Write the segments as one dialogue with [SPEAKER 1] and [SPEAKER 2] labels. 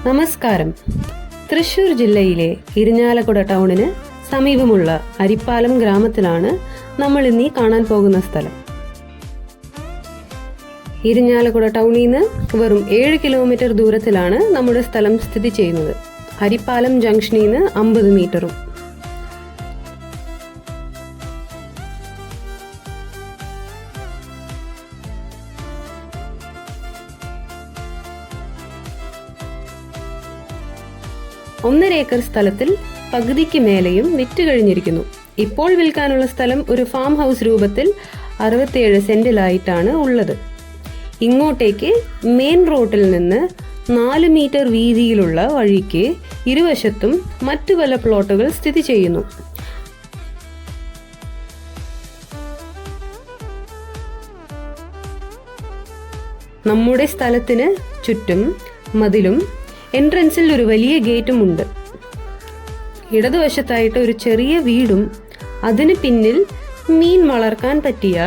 [SPEAKER 1] നമസ്കാരം. തൃശൂർ ജില്ലയിലെ ഇരിഞ്ഞാലക്കുട ടൗണിന് സമീപമുള്ള അരിപ്പാലം ഗ്രാമത്തിലാണ് നമ്മൾ ഇന്നീ കാണാൻ പോകുന്ന സ്ഥലം. ഇരിഞ്ഞാലക്കുട ടൗണിൽ നിന്ന് വെറും 7 കിലോമീറ്റർ ദൂരത്തിലാണ് നമ്മുടെ സ്ഥലം സ്ഥിതി ചെയ്യുന്നത്. അരിപ്പാലം ജംഗ്ഷനിൽ നിന്ന് 50 മീറ്ററും. ഒന്നര ഏക്കർ സ്ഥലത്തിൽ പകുതിക്ക് മേലെയും വിറ്റ് കഴിഞ്ഞിരിക്കുന്നു. ഇപ്പോൾ വിൽക്കാനുള്ള സ്ഥലം ഒരു ഫാം ഹൗസ് രൂപത്തിൽ 67 സെന്റിലായിട്ടാണ് ഉള്ളത്. ഇങ്ങോട്ടേക്ക് മെയിൻ റോഡിൽ നിന്ന് 4 മീറ്റർ വീതിയിലുള്ള വഴിക്ക് ഇരുവശത്തും മറ്റു പല പ്ലോട്ടുകൾ സ്ഥിതി ചെയ്യുന്നു. നമ്മുടെ സ്ഥലത്തിന് ചുറ്റും മതിലും എൻട്രൻസിൽ ഒരു വലിയ ഗേറ്റും ഉണ്ട്. ഇടതുവശത്തായിട്ട് ഒരു ചെറിയ വീടും അതിന് പിന്നിൽ മീൻ വളർത്താൻ പറ്റിയ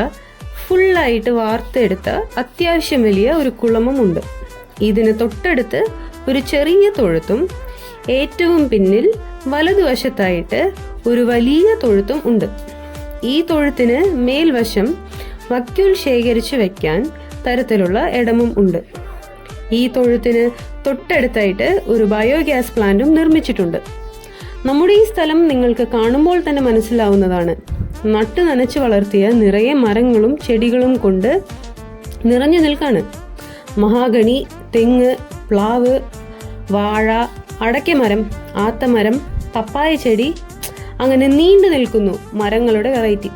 [SPEAKER 1] ഫുള്ളായിട്ട് വാർത്തെടുത്ത അത്യാവശ്യം വലിയ ഒരു കുളമും ഉണ്ട്. ഇതിന് തൊട്ടടുത്ത് ഒരു ചെറിയ തൊഴുത്തും ഏറ്റവും പിന്നിൽ വലതുവശത്തായിട്ട് ഒരു വലിയ തൊഴുത്തും ഉണ്ട്. ഈ തൊഴുത്തിന് മേൽവശം വക്യൂൽ ശേഖരിച്ചു വെക്കാൻ തരത്തിലുള്ള ഇടമും ഉണ്ട്. ഈ തൊഴുത്തിന് തൊട്ടടുത്തായിട്ട് ഒരു ബയോഗ്യാസ് പ്ലാന്റും നിർമ്മിച്ചിട്ടുണ്ട്. നമ്മുടെ ഈ സ്ഥലം നിങ്ങൾക്ക് കാണുമ്പോൾ തന്നെ മനസ്സിലാവുന്നതാണ്. നട്ടു നനച്ച് വളർത്തിയ നിറയെ മരങ്ങളും ചെടികളും കൊണ്ട് നിറഞ്ഞു നിൽക്കാണ്. മഹാഗണി, തെങ്ങ്, പ്ലാവ്, വാഴ, അടയ്ക്കമരം, ആത്തമരം, പപ്പായ ചെടി, അങ്ങനെ നീണ്ടു നിൽക്കുന്നു മരങ്ങളുടെ വെറൈറ്റി.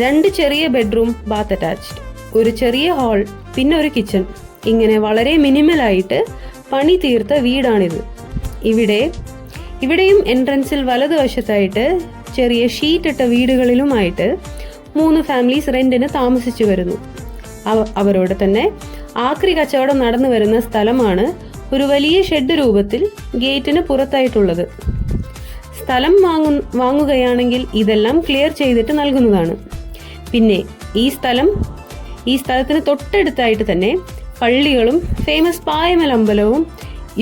[SPEAKER 1] 2 ചെറിയ ബെഡ്റൂം, ബാത്ത് അറ്റാച്ച്ഡ്, ഒരു ചെറിയ ഹാൾ, പിന്നെ ഒരു കിച്ചൺ. ഇങ്ങനെ വളരെ മിനിമലായിട്ട് പണി തീർത്ത വീടാണിത്. ഇവിടെയും എൻട്രൻസിൽ വലതുവശത്തായിട്ട് ചെറിയ ഷീറ്റ് ഇട്ട വീടുകളിലുമായിട്ട് 3 ഫാമിലീസ് റെന്റിന് താമസിച്ചു വരുന്നു. അവരോട് തന്നെ ആക്രി കച്ചവടം നടന്നു വരുന്ന സ്ഥലമാണ് ഒരു വലിയ ഷെഡ് രൂപത്തിൽ ഗേറ്റിന് പുറത്തായിട്ടുള്ളത്. സ്ഥലം വാങ്ങുകയാണെങ്കിൽ ഇതെല്ലാം ക്ലിയർ ചെയ്തിട്ട് നൽകുന്നതാണ്. പിന്നെ ഈ സ്ഥലത്തിന് തൊട്ടടുത്തായിട്ട് തന്നെ പള്ളികളും ഫേമസ് പായമൽ അമ്പലവും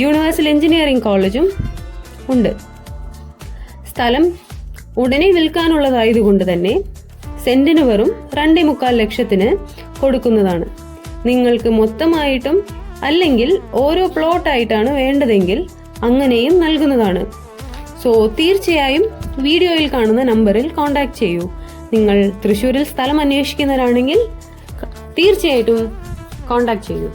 [SPEAKER 1] യൂണിവേഴ്സൽ എഞ്ചിനീയറിംഗ് കോളേജും ഉണ്ട്. സ്ഥലം ഉടനെ വിൽക്കാനുള്ളതായതുകൊണ്ട് തന്നെ സെന്റിന് വെറും 2.25 ലക്ഷത്തിന് കൊടുക്കുന്നതാണ്. നിങ്ങൾക്ക് മൊത്തമായിട്ടും അല്ലെങ്കിൽ ഓരോ പ്ലോട്ടായിട്ടാണ് വേണ്ടതെങ്കിൽ അങ്ങനെയും നൽകുന്നതാണ്. സോ തീർച്ചയായും വീഡിയോയിൽ കാണുന്ന നമ്പറിൽ കോൺടാക്ട് ചെയ്യൂ. നിങ്ങൾ തൃശ്ശൂരിൽ സ്ഥലം അന്വേഷിക്കുന്നവരാണെങ്കിൽ തീർച്ചയായിട്ടും കോൺടാക്ട് ചെയ്യൂ.